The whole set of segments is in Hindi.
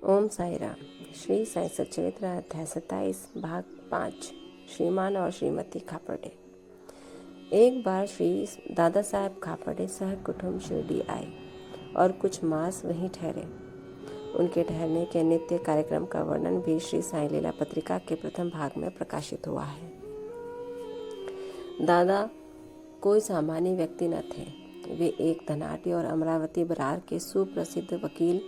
ओम साई राम। श्री साई सच्चरित्र अध्याय 27 भाग 5 श्रीमान और श्रीमती खापर्डे। एक बार श्री दादा साहब खापर्डे सह कुटुंब शिरडी आए और कुछ मास वहीं ठहरे। उनके ठहरने के नित्य कार्यक्रम का वर्णन भी श्री साई लीला पत्रिका के प्रथम भाग में प्रकाशित हुआ है। दादा कोई सामान्य व्यक्ति न थे। वे एक धनाढ्य और अमरावती बरार के सुप्रसिद्ध वकील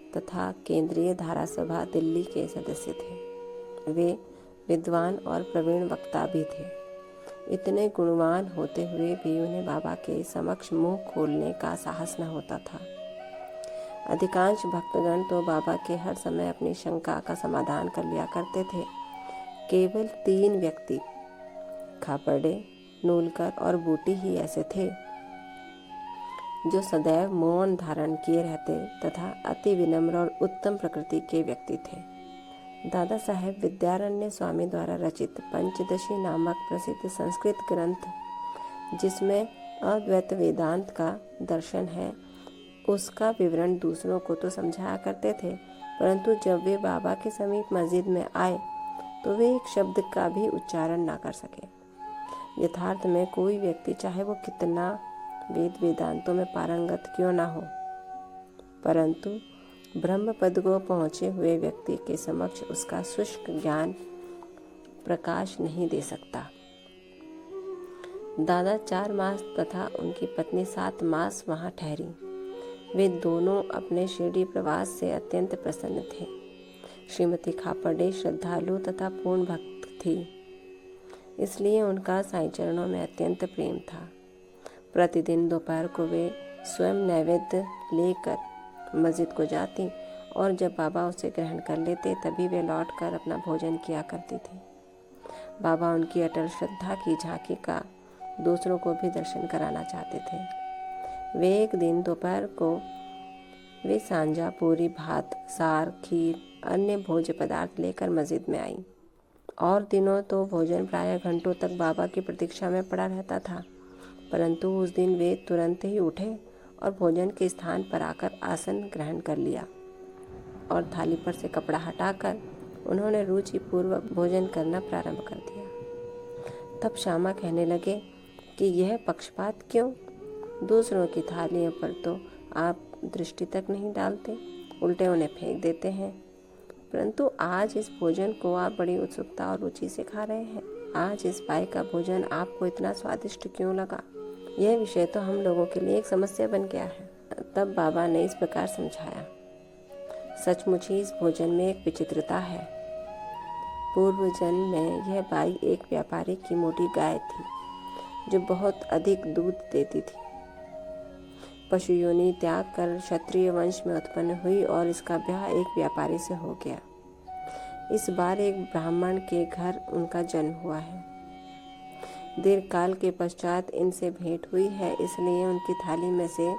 तथा केंद्रीय धारासभा दिल्ली के सदस्य थे। वे विद्वान और प्रवीण वक्ता भी थे। इतने गुणवान होते हुए भी उन्हें बाबा के समक्ष मुंह खोलने का साहस न होता था। अधिकांश भक्तगण तो बाबा के हर समय अपनी शंका का समाधान कर लिया करते थे। केवल 3 व्यक्ति खापर्डे, नूलकर और बूटी ही ऐसे थे जो सदैव मौन धारण किए रहते तथा अति विनम्र और उत्तम प्रकृति के व्यक्ति थे। दादा साहेब विद्यारण्य स्वामी द्वारा रचित पंचदशी नामक प्रसिद्ध संस्कृत ग्रंथ, जिसमें अद्वैत वेदांत का दर्शन है, उसका विवरण दूसरों को तो समझाया करते थे, परंतु जब वे बाबा के समीप मस्जिद में आए तो वे एक शब्द का भी उच्चारण ना कर सके। यथार्थ में कोई व्यक्ति चाहे वो कितना वेद वेदांतों में पारंगत क्यों ना हो, परंतु ब्रह्म पद को पहुँचे हुए व्यक्ति के समक्ष उसका शुष्क ज्ञान प्रकाश नहीं दे सकता। दादा 4 मास तथा उनकी पत्नी 7 मास वहाँ ठहरी। वे दोनों अपने शिरडी प्रवास से अत्यंत प्रसन्न थे। श्रीमती खापर्डे श्रद्धालु तथा पूर्ण भक्त थी, इसलिए उनका साईं चरणों में अत्यंत प्रेम था। प्रतिदिन दोपहर को वे स्वयं नैवेद्य लेकर मस्जिद को जाती और जब बाबा उसे ग्रहण कर लेते तभी वे लौटकर अपना भोजन किया करती थी। बाबा उनकी अटल श्रद्धा की झांकी का दूसरों को भी दर्शन कराना चाहते थे। वे एक दिन दोपहर को वे सांजा, पूरी, भात, सार, खीर, अन्य भोज्य पदार्थ लेकर मस्जिद में आई। और दिनों तो भोजन प्रायः घंटों तक बाबा की प्रतीक्षा में पड़ा रहता था, परंतु उस दिन वे तुरंत ही उठे और भोजन के स्थान पर आकर आसन ग्रहण कर लिया और थाली पर से कपड़ा हटाकर उन्होंने रुचिपूर्वक भोजन करना प्रारंभ कर दिया। तब श्यामा कहने लगे कि यह पक्षपात क्यों? दूसरों की थालियों पर तो आप दृष्टि तक नहीं डालते, उल्टे उन्हें फेंक देते हैं, परंतु आज इस भोजन को आप बड़ी उत्सुकता और रुचि से खा रहे हैं। आज इस पाई का भोजन आपको इतना स्वादिष्ट क्यों लगा? यह विषय तो हम लोगों के लिए एक समस्या बन गया है। तब बाबा ने इस प्रकार समझाया, सचमुच ही इस भोजन में एक विचित्रता है। पूर्व जन्म में यह बाई एक व्यापारी की मोटी गाय थी जो बहुत अधिक दूध देती थी। पशु योनि त्याग कर क्षत्रिय वंश में उत्पन्न हुई और इसका ब्याह एक व्यापारी से हो गया। इस बार एक ब्राह्मण के घर उनका जन्म हुआ है। दीर्घ काल के पश्चात इनसे भेंट हुई है, इसलिए उनकी थाली में से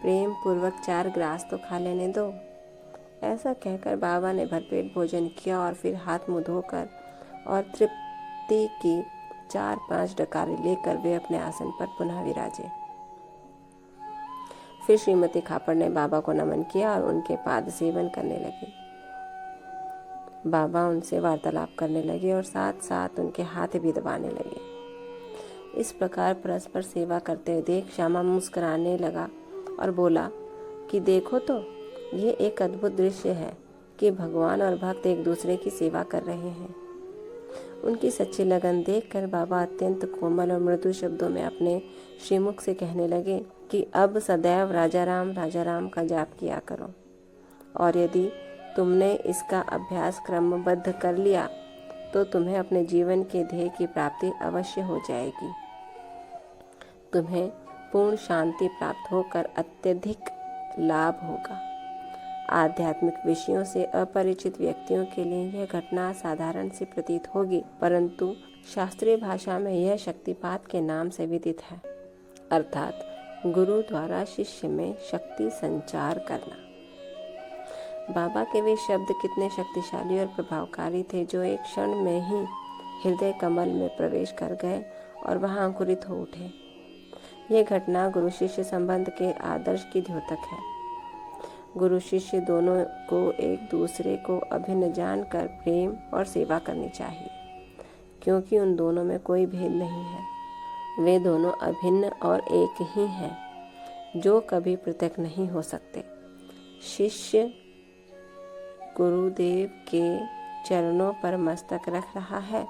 प्रेम पूर्वक 4 ग्रास तो खा लेने दो। ऐसा कहकर बाबा ने भरपेट भोजन किया और फिर हाथ मुंह धोकर और तृप्ति की 4-5 डकारे लेकर वे अपने आसन पर पुनः विराजे। फिर श्रीमती खापर ने बाबा को नमन किया और उनके पाद सेवन करने लगी। बाबा उनसे वार्तालाप करने लगे और साथ साथ उनके हाथ भी दबाने लगे। इस प्रकार परस्पर सेवा करते हुए देख श्यामा मुस्कुराने लगा और बोला कि देखो तो, ये एक अद्भुत दृश्य है कि भगवान और भक्त एक दूसरे की सेवा कर रहे हैं। उनकी सच्ची लगन देखकर बाबा अत्यंत कोमल और मृदु शब्दों में अपने श्रीमुख से कहने लगे कि अब सदैव राजा राम का जाप किया करो, और यदि तुमने इसका अभ्यास क्रमबद्ध कर लिया तो तुम्हें अपने जीवन के ध्येय की प्राप्ति अवश्य हो जाएगी। तुम्हें पूर्ण शांति प्राप्त होकर अत्यधिक लाभ होगा। आध्यात्मिक विषयों से अपरिचित व्यक्तियों के लिए यह घटना साधारण सी प्रतीत होगी, परंतु शास्त्रीय भाषा में यह शक्तिपात के नाम से विदित है, अर्थात गुरु द्वारा शिष्य में शक्ति संचार करना। बाबा के वे शब्द कितने शक्तिशाली और प्रभावकारी थे जो एक क्षण में ही हृदय कमल में प्रवेश कर गए और वहां अंकुरित हो उठे। यह घटना गुरु शिष्य संबंध के आदर्श की द्योतक है। गुरु शिष्य दोनों को एक दूसरे को अभिन्न जानकर प्रेम और सेवा करनी चाहिए, क्योंकि उन दोनों में कोई भेद नहीं है। वे दोनों अभिन्न और एक ही हैं, जो कभी पृथक नहीं हो सकते। शिष्य गुरुदेव के चरणों पर मस्तक रख रहा है,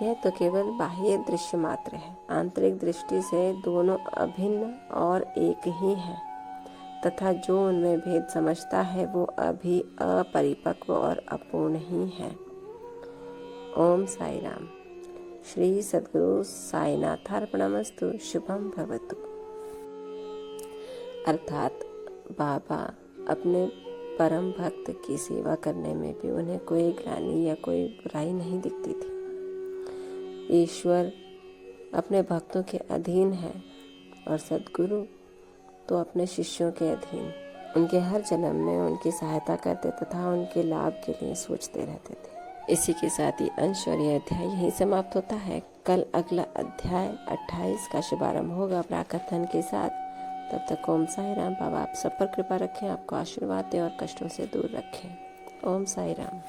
यह तो केवल बाह्य दृश्य मात्र है। आंतरिक दृष्टि से दोनों अभिन्न और एक ही हैं, तथा जो उनमें भेद समझता है वो अभी अपरिपक्व और अपूर्ण ही है। ओम साई राम। श्री सद्गुरु साईनाथार्पणमस्तु। शुभम भवतु। अर्थात बाबा अपने परम भक्त की सेवा करने में भी उन्हें कोई ग्लानि या कोई बुराई नहीं दिखती थी। ईश्वर अपने भक्तों के अधीन है और सद्गुरु तो अपने शिष्यों के अधीन। उनके हर जन्म में उनकी सहायता करते तथा उनके लाभ के लिए सोचते रहते थे। इसी के साथ ही अंश और यह अध्याय यहीं समाप्त होता है। कल अगला अध्याय 28 का शुभारंभ होगा प्राकथन के साथ। तब तक ओम साई राम। बाबा आप सब पर कृपा रखें, आपको आशीर्वाद दें और कष्टों से दूर रखें। ओम साई राम।